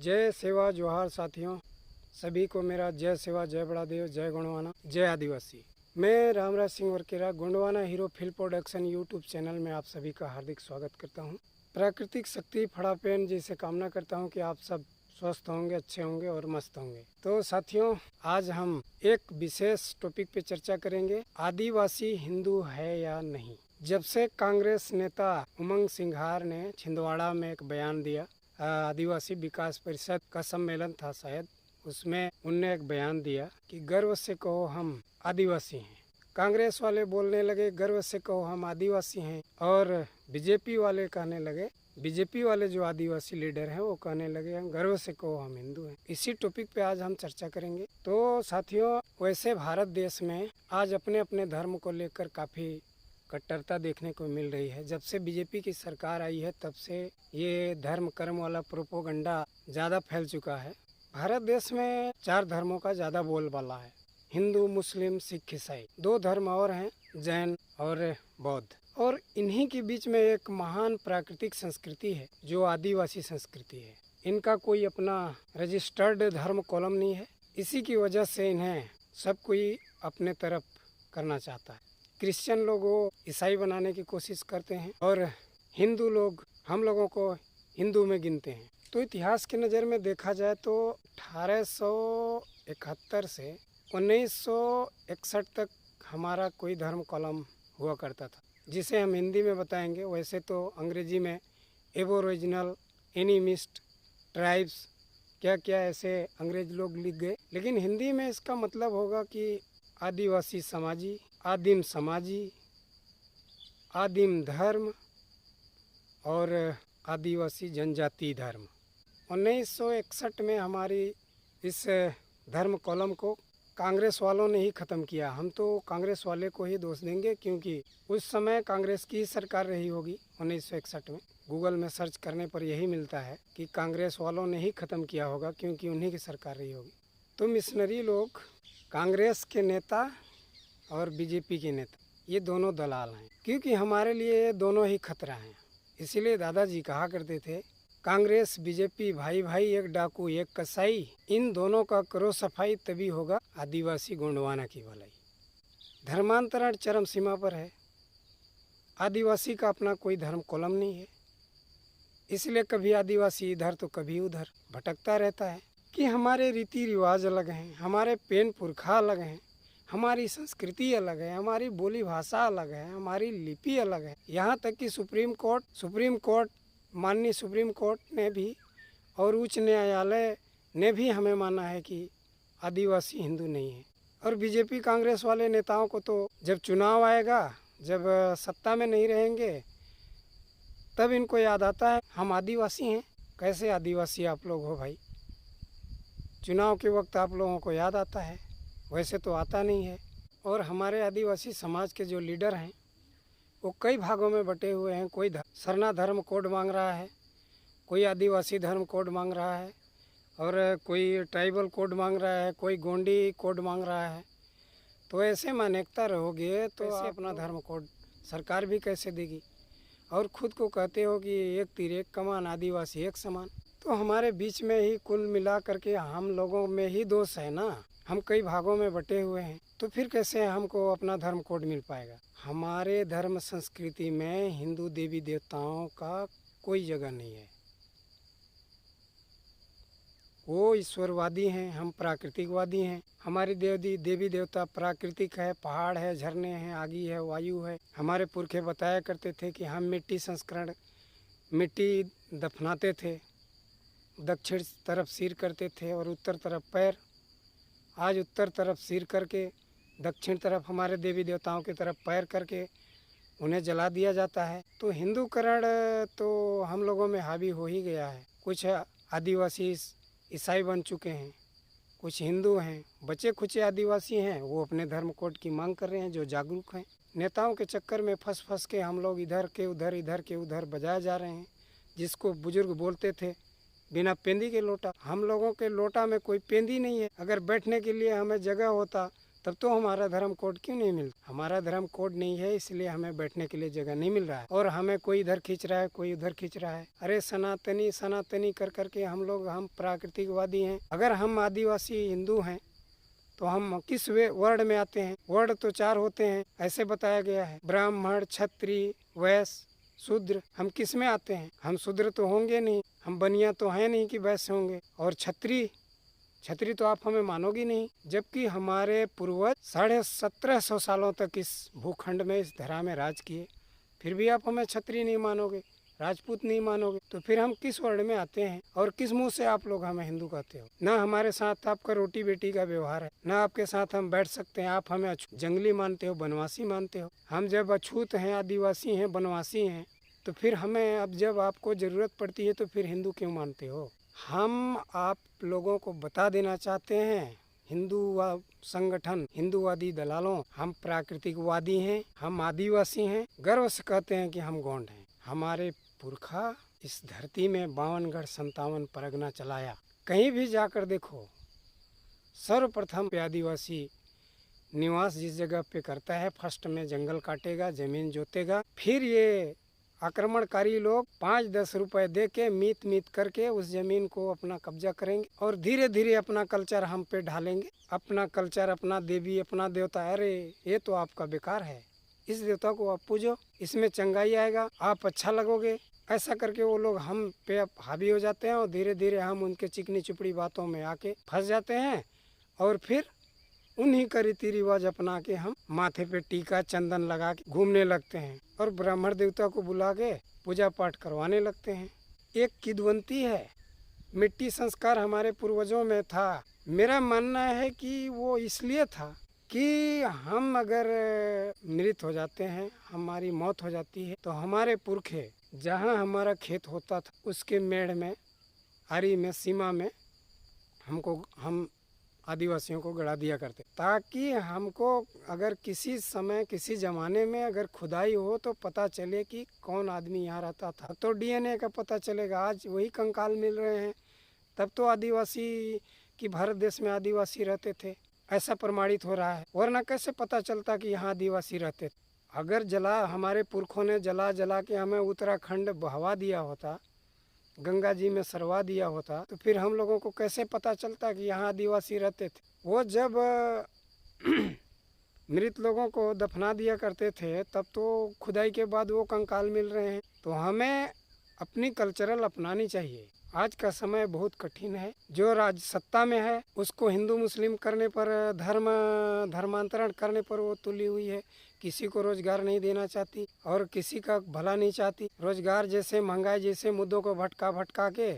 जय सेवा जोहार साथियों, सभी को मेरा जय सेवा, जय बड़ादेव, जय गोंडवाना, जय आदिवासी। मैं Ramraj Singh Varkera Gondwana hero film production YouTube channel में आप सभी का हार्दिक स्वागत करता हूं। प्राकृतिक शक्ति फड़ापेन जैसे कामना करता हूं कि आप सब स्वस्थ होंगे, अच्छे होंगे और मस्त होंगे। तो साथियों, आज हम एक विशेष टॉपिक पे चर्चा करेंगे, आदिवासी हिंदू है या नहीं। जब से कांग्रेस नेता उमंग सिंघार ने छिंदवाड़ा में एक बयान दिया, आदिवासी विकास परिषद का सम्मेलन था शायद, उसमें उनने एक बयान दिया कि गर्व से कहो हम आदिवासी हैं। कांग्रेस वाले बोलने लगे गर्व से कहो हम आदिवासी हैं, और बीजेपी वाले कहने लगे, बीजेपी वाले जो आदिवासी लीडर हैं वो कहने लगे हम गर्व से कहो हम हिंदू हैं। इसी टॉपिक पे आज हम चर्चा करेंगे। तो साथियों, वैसे भारत देश में आज अपने अपने धर्म को लेकर काफ़ी कट्टरता देखने को मिल रही है। जब से बीजेपी की सरकार आई है तब से ये धर्म कर्म वाला प्रोपोगंडा ज़्यादा फैल चुका है। भारत देश में 4 धर्मों का ज़्यादा बोलबाला है, हिंदू, मुस्लिम, सिख, ईसाई। 2 धर्म और हैं, जैन और बौद्ध। और इन्हीं के बीच में एक महान प्राकृतिक संस्कृति है जो आदिवासी संस्कृति है। इनका कोई अपना रजिस्टर्ड धर्म कॉलम नहीं है। इसी की वजह से इन्हें सब कोई अपने तरफ करना चाहता है। क्रिश्चियन लोग वो ईसाई बनाने की कोशिश करते हैं और हिंदू लोग हम लोगों को हिंदू में गिनते हैं। तो इतिहास की नज़र में देखा जाए तो 1871 से 1961 तक हमारा कोई धर्म कॉलम हुआ करता था, जिसे हम हिंदी में बताएंगे। वैसे तो अंग्रेजी में एबोरिजिनल, एनिमिस्ट, ट्राइब्स, क्या क्या ऐसे अंग्रेज लोग लिख गए, लेकिन हिंदी में इसका मतलब होगा कि आदिवासी समाजी, आदिम समाजी, आदिम धर्म और आदिवासी जनजाति धर्म। 1961 में हमारी इस धर्म कॉलम को कांग्रेस वालों ने ही ख़त्म किया। हम तो कांग्रेस वाले को ही दोष देंगे, क्योंकि उस समय कांग्रेस की सरकार रही होगी 1961 में। गूगल में सर्च करने पर यही मिलता है कि कांग्रेस वालों ने ही ख़त्म किया होगा, क्योंकि उन्हीं की सरकार रही होगी। तो मिशनरी लोग, कांग्रेस के नेता और बीजेपी के नेता, ये दोनों दलाल हैं, क्योंकि हमारे लिए ये दोनों ही खतरा हैं। इसीलिए दादाजी कहा करते थे, कांग्रेस बीजेपी भाई भाई, एक डाकू एक कसाई, इन दोनों का करो सफाई, तभी होगा आदिवासी गोंडवाना की भलाई। धर्मांतरण चरम सीमा पर है। आदिवासी का अपना कोई धर्म कॉलम नहीं है, इसलिए कभी आदिवासी इधर तो कभी उधर भटकता रहता है कि हमारे रीति रिवाज अलग हैं, हमारे पेन पुरखा अलग हैं, हमारी संस्कृति अलग है, हमारी बोली भाषा अलग है, हमारी लिपि अलग है। यहाँ तक कि सुप्रीम कोर्ट माननीय सुप्रीम कोर्ट ने भी और उच्च न्यायालय ने भी हमें माना है कि आदिवासी हिंदू नहीं है। और बीजेपी कांग्रेस वाले नेताओं को तो जब चुनाव आएगा, जब सत्ता में नहीं रहेंगे, तब इनको याद आता है हम आदिवासी हैं। कैसे आदिवासी आप लोग हो भाई? चुनाव के वक्त आप लोगों को याद आता है, वैसे तो आता नहीं है। और हमारे आदिवासी समाज के जो लीडर हैं वो कई भागों में बटे हुए हैं। कोई सरना धर्म कोड मांग रहा है, कोई आदिवासी धर्म कोड मांग रहा है, और कोई ट्राइबल कोड मांग रहा है, कोई गोंडी कोड मांग रहा है। तो ऐसे में अनेकता रहोगे तो ऐसे अपना धर्म कोड सरकार भी कैसे देगी? और ख़ुद को कहते हो कि एक तीर एक कमान, आदिवासी एक समान। तो हमारे बीच में ही कुल मिला करके हम लोगों में ही दोष है ना। हम कई भागों में बटे हुए हैं, तो फिर कैसे हमको अपना धर्म कोड मिल पाएगा? हमारे धर्म संस्कृति में हिंदू देवी देवताओं का कोई जगह नहीं है। वो ईश्वरवादी हैं, हम प्राकृतिकवादी हैं। हमारी देवी देवता प्राकृतिक है, पहाड़ है, झरने हैं, आगी है, वायु है। हमारे पुरखे बताया करते थे कि हम मिट्टी संस्करण, मिट्टी दफनाते थे, दक्षिण तरफ सिर करते थे और उत्तर तरफ पैर। आज उत्तर तरफ सिर करके, दक्षिण तरफ हमारे देवी देवताओं की तरफ पैर करके उन्हें जला दिया जाता है। तो हिंदूकरण तो हम लोगों में हावी हो ही गया है। कुछ आदिवासी ईसाई बन चुके हैं, कुछ हिंदू हैं, बचे खुचे आदिवासी हैं, वो अपने धर्म कोड की मांग कर रहे हैं, जो जागरूक हैं। नेताओं के चक्कर में फंस के हम लोग इधर के उधर बजाए जा रहे हैं। जिसको बुजुर्ग बोलते थे बिना पेंदी के लोटा, हम लोगों के लोटा में कोई पेंदी नहीं है। अगर बैठने के लिए हमें जगह होता तब तो हमारा धर्म कोड क्यों नहीं मिलता? हमारा धर्म कोड नहीं है, इसलिए हमें बैठने के लिए जगह नहीं मिल रहा है और हमें कोई इधर खींच रहा है, कोई उधर खींच रहा है। अरे सनातनी सनातनी कर करके हम प्राकृतिकवादी हैं। अगर हम आदिवासी हिंदू हैं तो हम किस वर्ड में आते हैं? वर्ड तो 4 होते हैं, ऐसे बताया गया है, ब्राह्मण, क्षत्रिय, वैश्य, शूद्र। हम किस में आते हैं? हम शूद्र तो होंगे नहीं, हम बनिया तो हैं नहीं कि वैश्य होंगे। और छतरी तो आप हमें मानोगी नहीं, जबकि हमारे पूर्वज 1750 सालों तक इस भूखंड में, इस धरा में राज किए, फिर भी आप हमें छतरी नहीं मानोगे, राजपूत नहीं मानोगे। तो फिर हम किस वर्ण में आते हैं और किस मुंह से आप लोग हमें हिंदू कहते हो? ना हमारे साथ आपका रोटी बेटी का व्यवहार है, ना आपके साथ हम बैठ सकते हैं। आप हमें जंगली मानते हो, बनवासी मानते हो। हम जब अछूत हैं, आदिवासी हैं, बनवासी हैं, तो फिर हमें अब जब आपको ज़रूरत पड़ती है तो फिर हिंदू क्यों मानते हो? हम आप लोगों को बता देना चाहते हैं, हिंदू संगठन, हिंदूवादी दलालों, हम प्राकृतिकवादी हैं, हम आदिवासी हैं, गर्व से कहते हैं कि हम गोंड हैं। हमारे पुरखा इस धरती में 52 57 परगना चलाया। कहीं भी जाकर देखो, सर्वप्रथम आदिवासी निवास जिस जगह पे करता है, फर्स्ट में जंगल काटेगा, जमीन जोतेगा, फिर ये आक्रमणकारी लोग 5-10 रुपए दे के मीत करके उस जमीन को अपना कब्जा करेंगे और धीरे धीरे अपना कल्चर हम पे ढालेंगे। अपना कल्चर, अपना देवी, अपना देवता, अरे ये तो आपका बेकार है, इस देवता को आप पूजो, इसमें चंगाई आएगा, आप अच्छा लगोगे। ऐसा करके वो लोग हम पे हावी हो जाते हैं और धीरे धीरे हम उनके चिकनी चुपड़ी बातों में आके फंस जाते हैं और फिर उन्हीं का रीति रिवाज अपना के हम माथे पे टीका चंदन लगा के घूमने लगते हैं और ब्राह्मण देवता को बुला के पूजा पाठ करवाने लगते हैं। एक किद्वंती है, मिट्टी संस्कार हमारे पूर्वजों में था। मेरा मानना है कि वो इसलिए था कि हम अगर मृत हो जाते हैं, हमारी मौत हो जाती है, तो हमारे पुरखे जहाँ हमारा खेत होता था उसके मेढ़ में, आरी में, सीमा में हम आदिवासियों को गड़ा दिया करते, ताकि हमको अगर किसी समय, किसी ज़माने में अगर खुदाई हो तो पता चले कि कौन आदमी यहाँ रहता था। तो डीएनए का पता चलेगा। आज वही कंकाल मिल रहे हैं, तब तो आदिवासी कि भारत देश में आदिवासी रहते थे ऐसा प्रमाणित हो रहा है, वरना कैसे पता चलता कि यहाँ आदिवासी रहते थे? अगर हमारे पुरखों ने जला के हमें उत्तराखंड बहवा दिया होता, गंगा जी में सरवा दिया होता, तो फिर हम लोगों को कैसे पता चलता कि यहाँ आदिवासी रहते थे? वो जब मृत लोगों को दफना दिया करते थे, तब तो खुदाई के बाद वो कंकाल मिल रहे हैं। तो हमें अपनी कल्चरल अपनानी चाहिए। आज का समय बहुत कठिन है। जो राज सत्ता में है उसको हिंदू मुस्लिम करने पर, धर्मांतरण करने पर वो तुली हुई है। किसी को रोजगार नहीं देना चाहती और किसी का भला नहीं चाहती। रोजगार जैसे, महंगाई जैसे मुद्दों को भटका के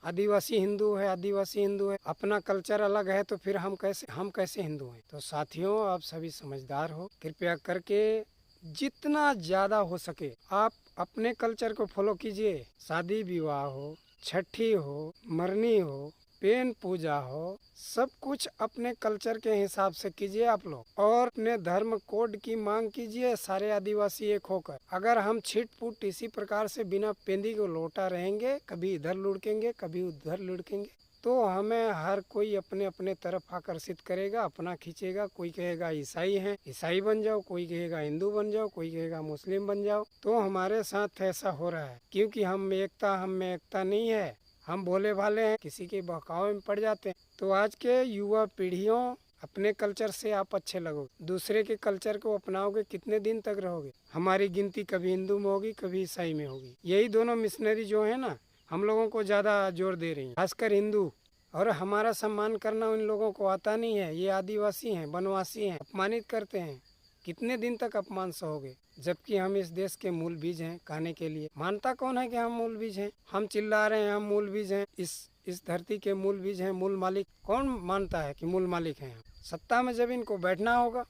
आदिवासी हिंदू है, आदिवासी हिंदू है, अपना कल्चर अलग है, तो फिर हम कैसे हिंदू हैं? तो साथियों, आप सभी समझदार हो, कृपया करके जितना ज़्यादा हो सके आप अपने कल्चर को फॉलो कीजिए। शादी विवाह हो, छठी हो, मरनी हो, पेन पूजा हो, सब कुछ अपने कल्चर के हिसाब से कीजिए आप लोग, और अपने धर्म कोड की मांग कीजिए सारे आदिवासी एक होकर। अगर हम छिट-पुट इसी प्रकार से बिना पेंदी को लोटा रहेंगे, कभी इधर लुढ़केंगे, कभी उधर लुढ़केंगे, तो हमें हर कोई अपने अपने तरफ आकर्षित करेगा, अपना खींचेगा। कोई कहेगा ईसाई हैं, ईसाई बन जाओ, कोई कहेगा हिंदू बन जाओ, कोई कहेगा मुस्लिम बन जाओ। तो हमारे साथ ऐसा हो रहा है क्योंकि हम में एकता नहीं है। हम भोले भाले हैं, किसी के बहकावे में पड़ जाते हैं। तो आज के युवा पीढ़ियों, अपने कल्चर से आप अच्छे लगोगे, दूसरे के कल्चर को अपनाओगे, कितने दिन तक रहोगे? हमारी गिनती कभी हिंदू में होगी, कभी ईसाई में होगी। यही दोनों मिशनरी जो है ना, हम लोगों को ज़्यादा जोर दे रही हैं, खासकर हिंदू। और हमारा सम्मान करना उन लोगों को आता नहीं है। ये आदिवासी हैं, वनवासी हैं, अपमानित करते हैं। कितने दिन तक अपमान सहोगे? जबकि हम इस देश के मूल बीज हैं। कहने के लिए मानता कौन है कि हम मूल बीज हैं? हम चिल्ला रहे हैं हम मूल बीज हैं, इस धरती के मूल बीज हैं, मूल मालिक। कौन मानता है कि मूल मालिक हैं? सत्ता में जब इनको बैठना होगा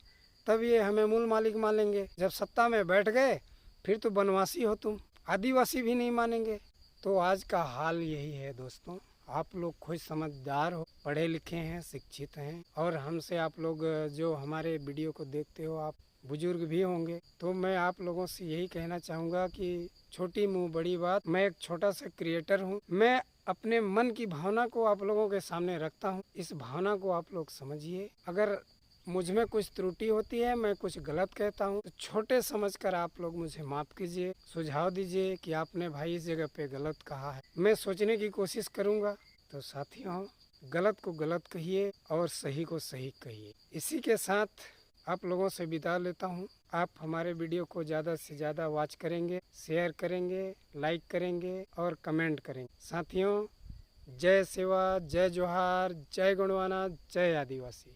तब ये हमें मूल मालिक मानेंगे। जब सत्ता में बैठ गए फिर तो वनवासी हो तुम, आदिवासी भी नहीं मानेंगे। तो आज का हाल यही है दोस्तों। आप लोग खुद समझदार हो, पढ़े लिखे हैं, शिक्षित हैं, और हमसे आप लोग जो हमारे वीडियो को देखते हो, आप बुजुर्ग भी होंगे। तो मैं आप लोगों से यही कहना चाहूँगा कि छोटी मुँह बड़ी बात। मैं एक छोटा सा क्रिएटर हूँ। मैं अपने मन की भावना को आप लोगों के सामने रखता हूँ। इस भावना को आप लोग समझिए। अगर मुझ में कुछ त्रुटि होती है, मैं कुछ गलत कहता हूँ, तो छोटे समझकर आप लोग मुझे माफ़ कीजिए, सुझाव दीजिए कि आपने भाई इस जगह पे गलत कहा है। मैं सोचने की कोशिश करूँगा। तो साथियों, गलत को गलत कहिए और सही को सही कहिए। इसी के साथ आप लोगों से विदा लेता हूँ। आप हमारे वीडियो को ज़्यादा से ज़्यादा वॉच करेंगे, शेयर करेंगे, लाइक करेंगे और कमेंट करेंगे। साथियों, जय सेवा, जय जोहार, जय गुणवाना, जय आदिवासी।